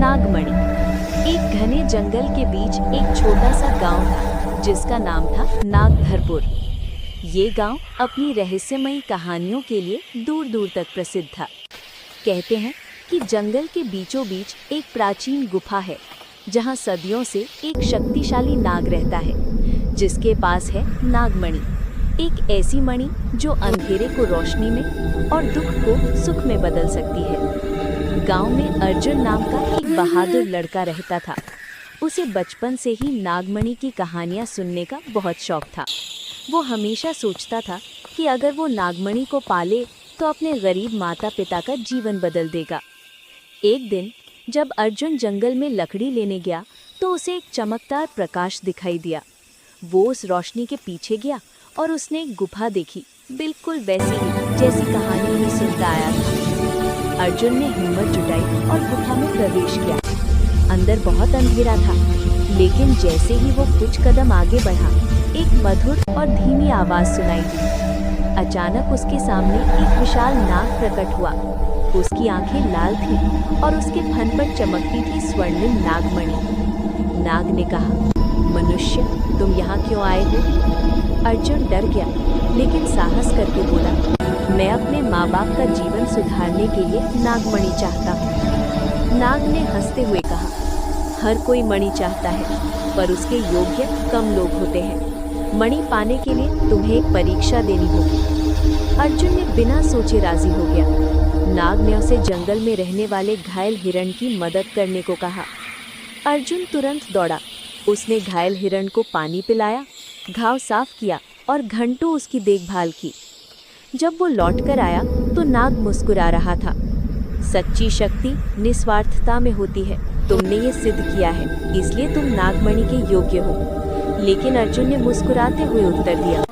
नागमणि। एक घने जंगल के बीच एक छोटा सा गांव था जिसका नाम था नागधरपुर। ये गांव अपनी रहस्यमयी कहानियों के लिए दूर दूर तक प्रसिद्ध था। कहते हैं कि जंगल के बीचों बीच एक प्राचीन गुफा है जहां सदियों से एक शक्तिशाली नाग रहता है जिसके पास है नागमणि, एक ऐसी मणि जो अंधेरे को रोशनी में और दुख को सुख में बदल सकती है। गांव में अर्जुन नाम का एक बहादुर लड़का रहता था। उसे बचपन से ही नागमणि की कहानियां सुनने का बहुत शौक था। वो हमेशा सोचता था कि अगर वो नागमणि को पाले तो अपने गरीब माता पिता का जीवन बदल देगा। एक दिन जब अर्जुन जंगल में लकड़ी लेने गया तो उसे एक चमकदार प्रकाश दिखाई दिया। वो उस रोशनी के पीछे गया और उसने एक गुफा देखी, बिल्कुल वैसी ही जैसी कहानी में सुनता आया था। अर्जुन ने हिम्मत जुटाई और गुफा में प्रवेश किया। अंदर बहुत अंधेरा था, लेकिन जैसे ही वो कुछ कदम आगे बढ़ा, एक मधुर और धीमी आवाज सुनाई दी। अचानक उसके सामने एक विशाल नाग प्रकट हुआ। उसकी आंखें लाल थीं और उसके फन पर चमकती थी स्वर्णिम नागमणि। नाग ने कहा, मनुष्य, तुम यहाँ क्यों आए हो? अर्जुन डर गया, लेकिन साहस करके बोला, मैं अपने माँ बाप का जीवन सुधारने के लिए नागमणि चाहता हूँ। नाग ने हंसते हुए कहा, हर कोई मणि चाहता है, पर उसके योग्य कम लोग होते हैं। मणि पाने के लिए तुम्हें एक परीक्षा देनी होगी। अर्जुन ने बिना सोचे राजी हो गया। नाग ने उसे जंगल में रहने वाले घायल हिरण की मदद करने को कहा। अर्जुन तुरंत दौड़ा। उसने घायल हिरण को पानी पिलाया, घाव साफ किया और घंटों उसकी देखभाल की। जब वो लौटकर आया तो नाग मुस्कुरा रहा था। सच्ची शक्ति निस्वार्थता में होती है। तुमने ये सिद्ध किया है, इसलिए तुम नागमणि के योग्य हो। लेकिन अर्जुन ने मुस्कुराते हुए उत्तर दिया,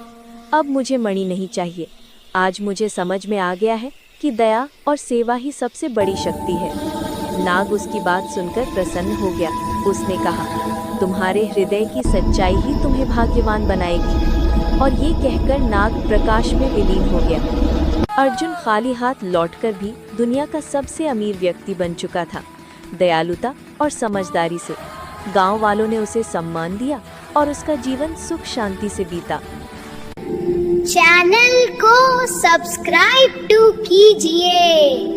अब मुझे मणि नहीं चाहिए। आज मुझे समझ में आ गया है कि दया और सेवा ही सबसे बड़ी शक्ति है। नाग उसकी बात सुनकर प्रसन्न हो गया। उसने कहा, तुम्हारे हृदय की सच्चाई ही तुम्हें भाग्यवान बनाएगी। और ये कहकर नाग प्रकाश में विलीन हो गया। अर्जुन खाली हाथ लौटकर भी दुनिया का सबसे अमीर व्यक्ति बन चुका था। दयालुता और समझदारी से गांव वालों ने उसे सम्मान दिया और उसका जीवन सुख शांति से बीता। चैनल को सब्सक्राइब कीजिए।